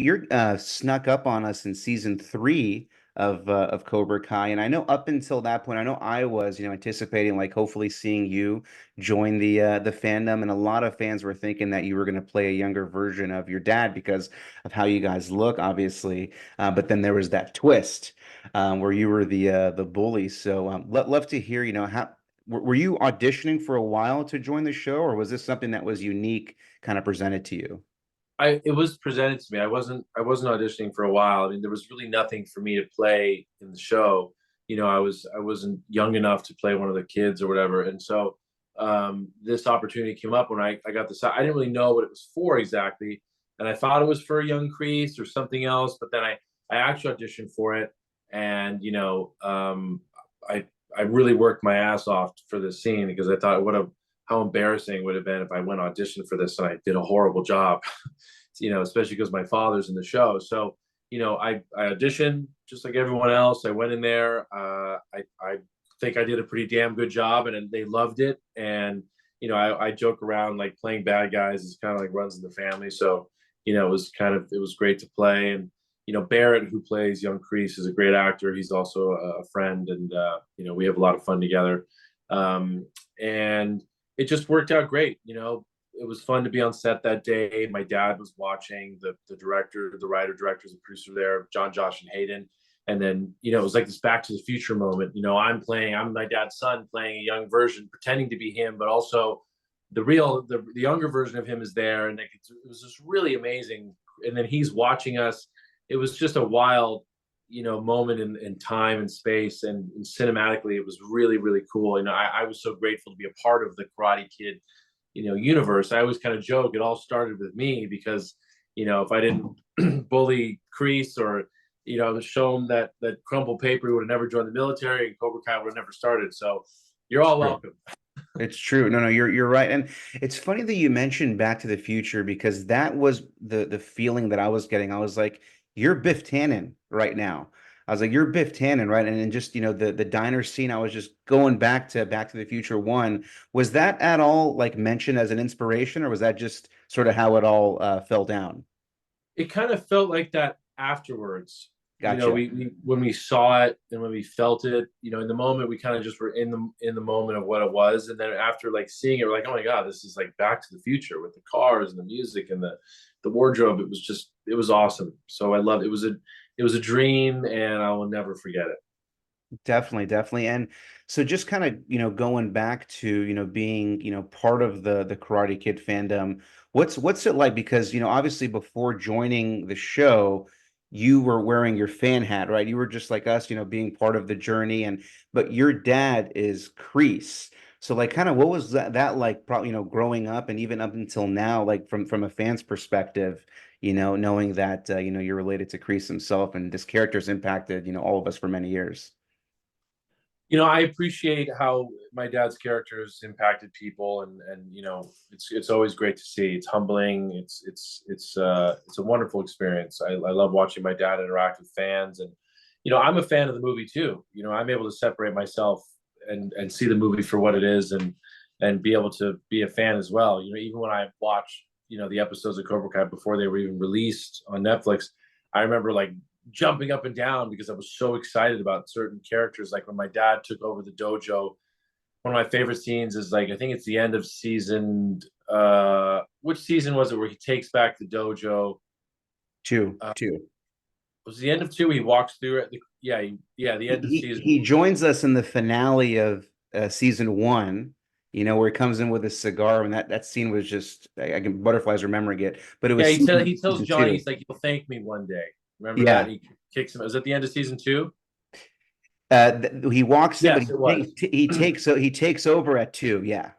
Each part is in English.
you're snuck up on us in season three of Cobra Kai, and I know up until that point, I know I was, anticipating like hopefully seeing you join the fandom, and a lot of fans were thinking that you were going to play a younger version of your dad because of how you guys look, obviously. But then there was that twist where you were the bully. So love to hear, how were you auditioning for a while to join the show, or was this something that was unique, kind of presented to you? It was presented to me. I wasn't auditioning for a while. I mean, there was really nothing for me to play in the show. I wasn't young enough to play one of the kids or whatever. And so this opportunity came up when I got this. I didn't really know what it was for exactly. And I thought it was for a young Kreese or something else, but then I actually auditioned for it. And I really worked my ass off for this scene because I thought how embarrassing would have been if I went audition for this and I did a horrible job. Especially because my father's in the show. So, I auditioned just like everyone else. I went in there. I think I did a pretty damn good job, and they loved it. And I joke around like playing bad guys is kind of like runs in the family. So, it was great to play. And Barrett, who plays young Kreese, is a great actor. He's also a friend, and we have a lot of fun together. And it just worked out great. It was fun to be on set that day. My dad was watching, the director, the writer, directors, and producer there, John, Josh, and Hayden. And then, it was like this Back to the Future moment. I'm my dad's son playing a young version, pretending to be him, but also the younger version of him is there. And it was just really amazing. And then he's watching us. It was just a wild, moment in time and space. And cinematically, it was really, really cool. I was so grateful to be a part of the Karate Kid universe. I always kind of joke it all started with me because if I didn't bully Kreese or show him that crumpled paper, he would have never joined the military, and Cobra Kai would have never started. So you're all True. welcome. It's true. No, no, you're right. And it's funny that you mentioned Back to the Future because that was the feeling that I was getting. I was like, you're Biff Tannen right now. I was like, you're Biff Tannen, right? And then just, the diner scene, I was just going Back to the Future one. Was that at all like mentioned as an inspiration, or was that just sort of how it all fell down? It kind of felt like that afterwards. Gotcha. We when we saw it and when we felt it, in the moment we kind of just were in the moment of what it was, and then after like seeing it, we're like, oh my god, this is like Back to the Future with the cars and the music and the wardrobe. It was awesome. So I loved it. It was a dream, and I will never forget it. Definitely, definitely. And so just kind of, going back to, being, part of the Karate Kid fandom, what's it like? Because, obviously before joining the show, you were wearing your fan hat, right? You were just like us, being part of the journey, and but your dad is Kreese. So like kind of what was that like probably, growing up and even up until now, like from a fan's perspective, knowing that you're related to Kreese himself and this character's impacted, all of us for many years. I appreciate how my dad's characters impacted people, and it's always great to see. It's humbling. It's a wonderful experience. I love watching my dad interact with fans, and I'm a fan of the movie too. I'm able to separate myself and see the movie for what it is, and be able to be a fan as well. Even when I watched the episodes of Cobra Kai before they were even released on Netflix, I remember like jumping up and down because I was so excited about certain characters. Like when my dad took over the dojo, one of my favorite scenes is like I think it's the end of season. Which season was it where he takes back the dojo? Two, Uh, two. was it the end of two? He walks through it. Yeah, yeah, the end of season. He joins us in the finale of season one, where he comes in with a cigar, and that scene was just I can butterflies remembering it, but it Yeah, was he tells season Johnny, two. he's like, "You'll thank me one day." Remember that? Yeah. He kicks him. Was it the end of season two? He walks in, but Yes, it was. he takes over at two. Yeah.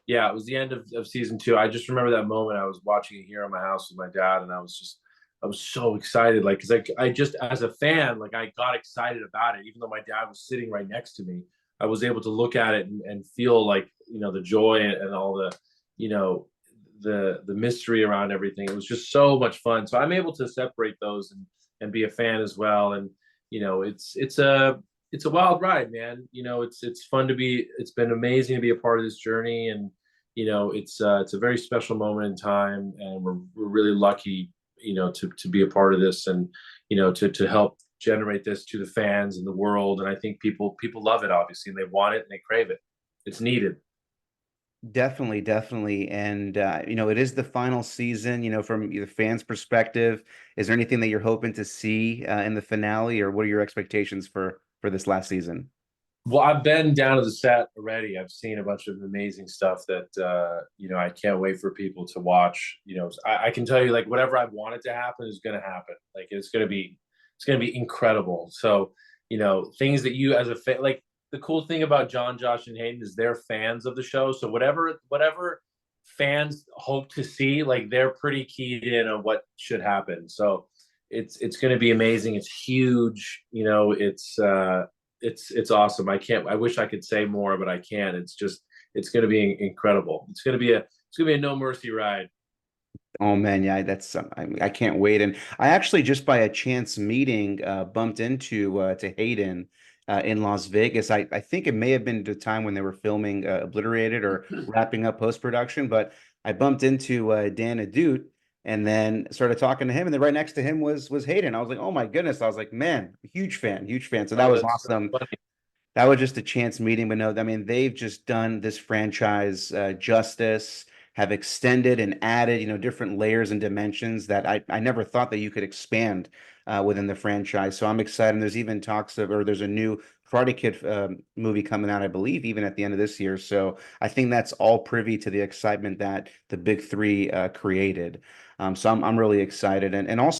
Yeah, it was the end of season two. I just remember that moment. I was watching it here in my house with my dad, and I was so excited. Like, cause I just, as a fan, like I got excited about it, even though my dad was sitting right next to me. I was able to look at it and feel like, the joy and all you know, the mystery around everything. It was just so much fun. So I'm able to separate those and be a fan as well. And, it's a wild ride, man. It's fun to be. It's been amazing to be a part of this journey, and it's a very special moment in time, and we're really lucky to be a part of this, and to help generate this to the fans and the world. And I think people love it, obviously, and they want it and they crave it. It's needed. Definitely, definitely. And it is the final season, from the fans' perspective. Is there anything that you're hoping to see in the finale, or what are your expectations for this last season? Well, I've been down to the set already. I've seen a bunch of amazing stuff that I can't wait for people to watch. I can tell you, like, whatever I wanted to happen is going to happen. Like, it's going to be incredible. So, things that you as a fan, like, the cool thing about John, Josh, and Hayden is they're fans of the show. So whatever fans hope to see, like, they're pretty keyed in on what should happen. So it's going to be amazing. It's huge. It's awesome. I wish I could say more, but I can't. It's going to be incredible. It's going to be a no mercy ride. Oh man, yeah, that's I can't wait. And I actually just by a chance meeting bumped into to Hayden in Las Vegas. I think it may have been the time when they were filming Obliterated or wrapping up post-production, but I bumped into Dan Adute and then started talking to him, and then right next to him was Hayden. I was like, oh my goodness. I was like, man, huge fan, huge fan. So that Oh, was that's so awesome. funny. That was just a chance meeting, but no, I mean, they've just done this franchise justice, have extended and added, different layers and dimensions that I never thought that you could expand within the franchise. So I'm excited. And there's even talks of, or there's a new Karate Kid movie coming out, I believe, even at the end of this year. So I think that's all privy to the excitement that the big three created. So I'm really excited. And also,